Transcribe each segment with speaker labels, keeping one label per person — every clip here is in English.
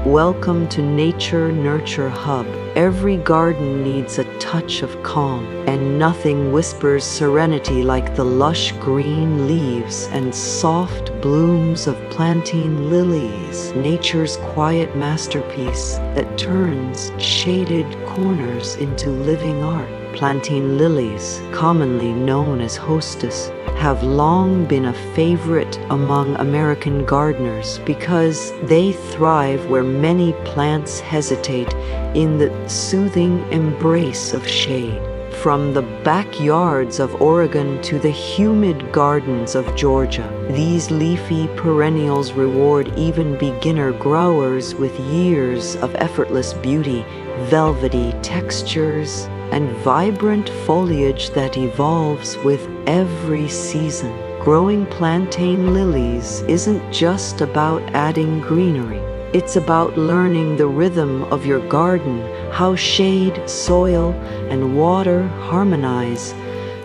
Speaker 1: Welcome to Nature Nurture Hub. Every garden needs a touch of calm, and nothing whispers serenity like the lush green leaves and soft blooms of plantain lilies, nature's quiet masterpiece that turns shaded corners into living art. Plantain lilies, commonly known as hostas, have long been a favorite among American gardeners because they thrive where many plants hesitate, in the soothing embrace of shade. From the backyards of Oregon to the humid gardens of Georgia, these leafy perennials reward even beginner growers with years of effortless beauty, velvety textures, and vibrant foliage that evolves with every season. Growing plantain lilies isn't just about adding greenery. It's about learning the rhythm of your garden, how shade, soil, and water harmonize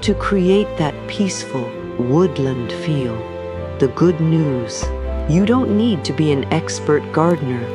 Speaker 1: to create that peaceful woodland feel. The good news: you don't need to be an expert gardener.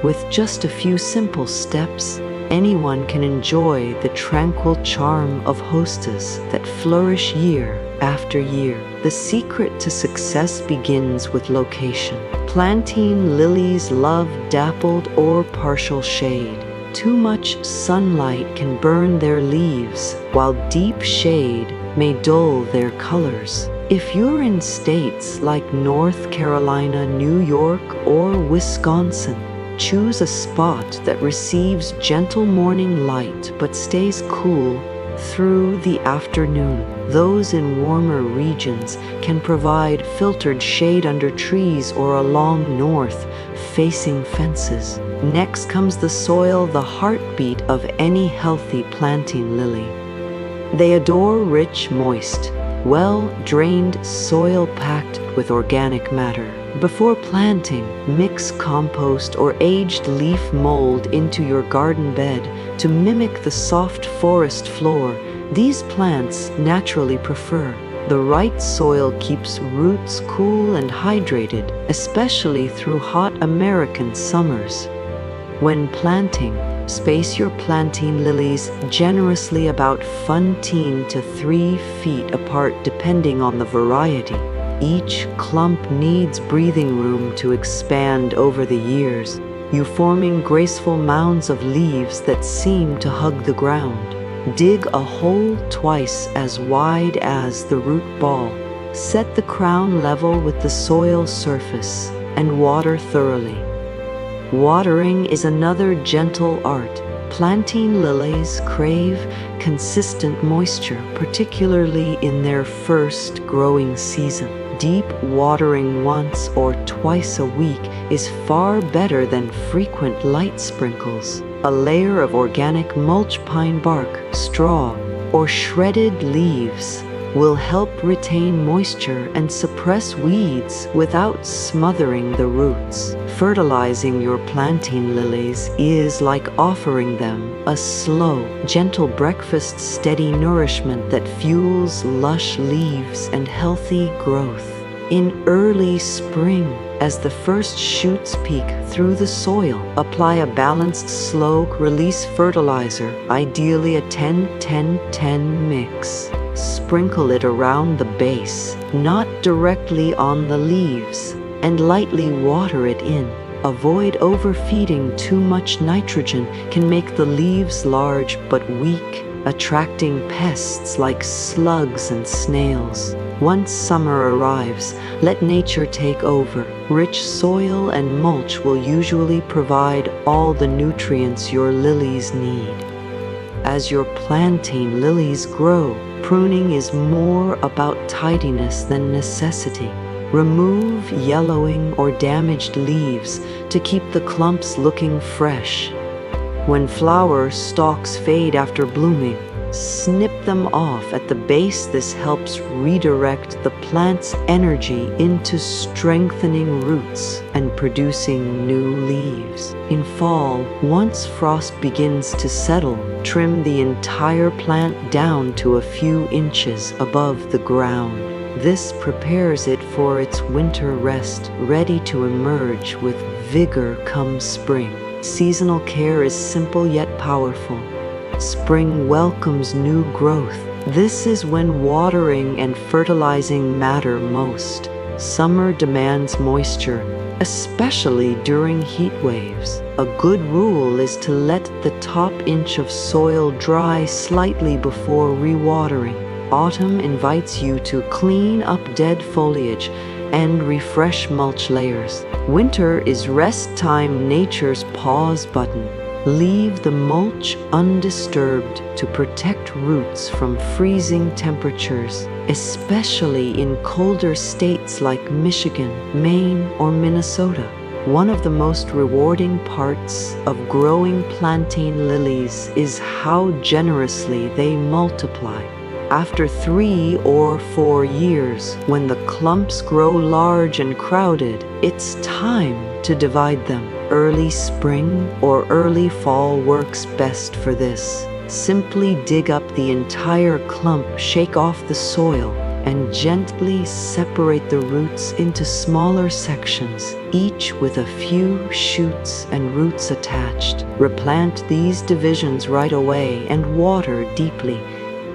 Speaker 1: With just a few simple steps, anyone can enjoy the tranquil charm of hostas that flourish year after year. The secret to success begins with location. Plantain lilies love dappled or partial shade. Too much sunlight can burn their leaves, while deep shade may dull their colors. If you're in states like North Carolina, New York, or Wisconsin, choose a spot that receives gentle morning light but stays cool through the afternoon. Those in warmer regions can provide filtered shade under trees or along north-facing fences. Next comes the soil, the heartbeat of any healthy plantain lily. They adore rich, moist, well-drained soil packed with organic matter. Before planting, mix compost or aged leaf mold into your garden bed to mimic the soft forest floor these plants naturally prefer. The right soil keeps roots cool and hydrated, especially through hot American summers. When planting, space your plantain lilies generously, about 15 to 3 feet apart depending on the variety. Each clump needs breathing room to expand over the years, you forming graceful mounds of leaves that seem to hug the ground. Dig a hole twice as wide as the root ball. Set the crown level with the soil surface and water thoroughly. Watering is another gentle art. Plantain lilies crave consistent moisture, particularly in their first growing season. Deep watering once or twice a week is far better than frequent light sprinkles. A layer of organic mulch, pine bark, straw, or shredded leaves will help retain moisture and suppress weeds without smothering the roots. Fertilizing your plantain lilies is like offering them a slow, gentle breakfast, steady nourishment that fuels lush leaves and healthy growth. In early spring, as the first shoots peek through the soil, apply a balanced slow-release fertilizer, ideally a 10-10-10 mix. Sprinkle it around the base, not directly on the leaves, and lightly water it in. Avoid overfeeding. Too much nitrogen can make the leaves large but weak, attracting pests like slugs and snails. Once summer arrives, let nature take over. Rich soil and mulch will usually provide all the nutrients your lilies need. As your plantain lilies grow, pruning is more about tidiness than necessity. Remove yellowing or damaged leaves to keep the clumps looking fresh. When flower stalks fade after blooming, snip them off at the base. This helps redirect the plant's energy into strengthening roots and producing new leaves. In fall, once frost begins to settle, trim the entire plant down to a few inches above the ground. This prepares it for its winter rest, ready to emerge with vigor come spring. Seasonal care is simple yet powerful. Spring welcomes new growth. This is when watering and fertilizing matter most. Summer demands moisture, especially during heat waves. A good rule is to let the top inch of soil dry slightly before rewatering. Autumn invites you to clean up dead foliage and refresh mulch layers. Winter is rest time, nature's pause button. Leave the mulch undisturbed to protect roots from freezing temperatures, especially in colder states like Michigan, Maine, or Minnesota. One of the most rewarding parts of growing plantain lilies is how generously they multiply. After 3 or 4 years, when the clumps grow large and crowded, it's time to divide them. Early spring or early fall works best for this. Simply dig up the entire clump, shake off the soil, and gently separate the roots into smaller sections, each with a few shoots and roots attached. Replant these divisions right away and water deeply.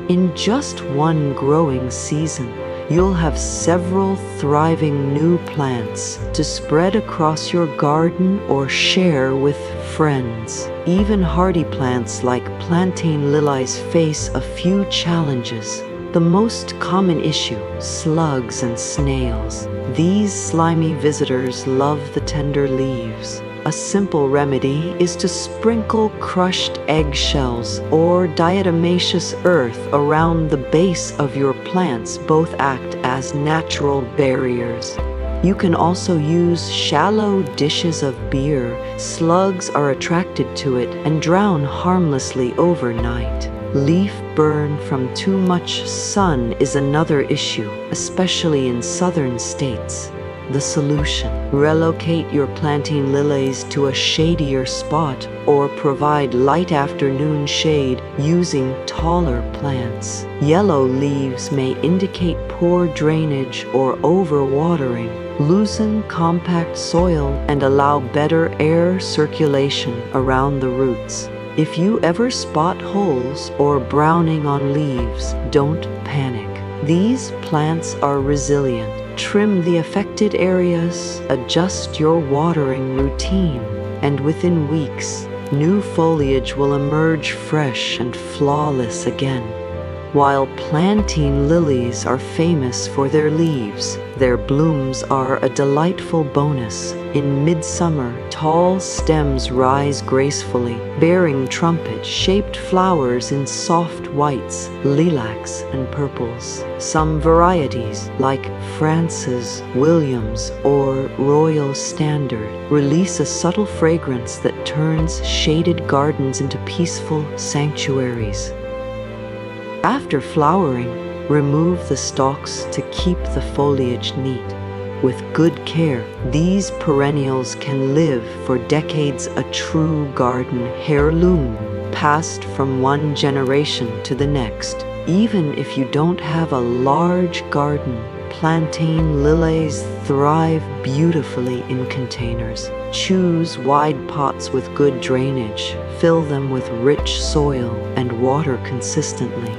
Speaker 1: In just one growing season, you'll have several thriving new plants to spread across your garden or share with friends. Even hardy plants like plantain lilies face a few challenges. The most common issue, slugs and snails. These slimy visitors love the tender leaves. A simple remedy is to sprinkle crushed eggshells or diatomaceous earth around the base of your plants. Both act as natural barriers. You can also use shallow dishes of beer. Slugs are attracted to it and drown harmlessly overnight. Leaf burn from too much sun is another issue, especially in southern states. The solution: relocate your plantain lilies to a shadier spot or provide light afternoon shade using taller plants. Yellow leaves may indicate poor drainage or overwatering. Loosen compact soil and allow better air circulation around the roots. If you ever spot holes or browning on leaves, don't panic. These plants are resilient. Trim the affected areas, adjust your watering routine, and within weeks, new foliage will emerge fresh and flawless again. While plantain lilies are famous for their leaves, their blooms are a delightful bonus. In midsummer, tall stems rise gracefully, bearing trumpet-shaped flowers in soft whites, lilacs, and purples. Some varieties, like Francis, Williams, or Royal Standard, release a subtle fragrance that turns shaded gardens into peaceful sanctuaries. After flowering, remove the stalks to keep the foliage neat. With good care, these perennials can live for decades, a true garden heirloom, passed from one generation to the next. Even if you don't have a large garden, plantain lilies thrive beautifully in containers. Choose wide pots with good drainage. Fill them with rich soil and water consistently.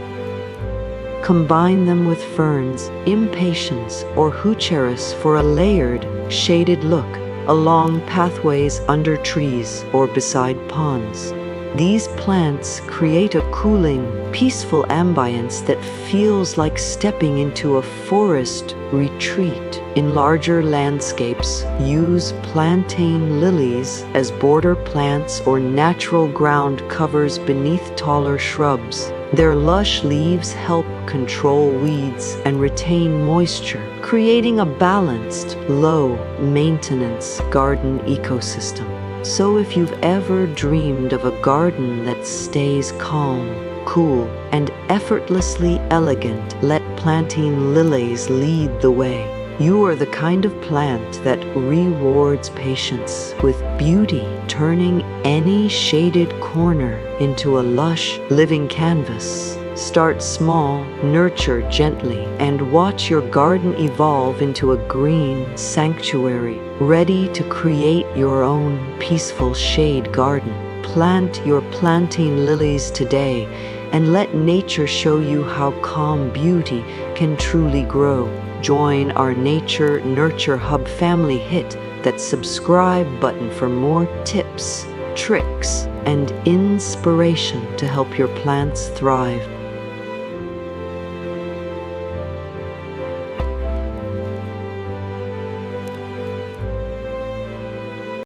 Speaker 1: Combine them with ferns, impatiens, or heucheras for a layered, shaded look along pathways, under trees, or beside ponds. These plants create a cooling, peaceful ambience that feels like stepping into a forest retreat. In larger landscapes, use plantain lilies as border plants or natural ground covers beneath taller shrubs. Their lush leaves help control weeds and retain moisture, creating a balanced, low-maintenance garden ecosystem. So if you've ever dreamed of a garden that stays calm, cool, and effortlessly elegant, let plantain lilies lead the way. You are the kind of plant that rewards patience with beauty, turning any shaded corner into a lush, living canvas. Start small, nurture gently, and watch your garden evolve into a green sanctuary, ready to create your own peaceful shade garden. Plant your plantain lilies today and let nature show you how calm beauty can truly grow. Join our Nature Nurture Hub family. Hit that subscribe button for more tips, tricks, and inspiration to help your plants thrive.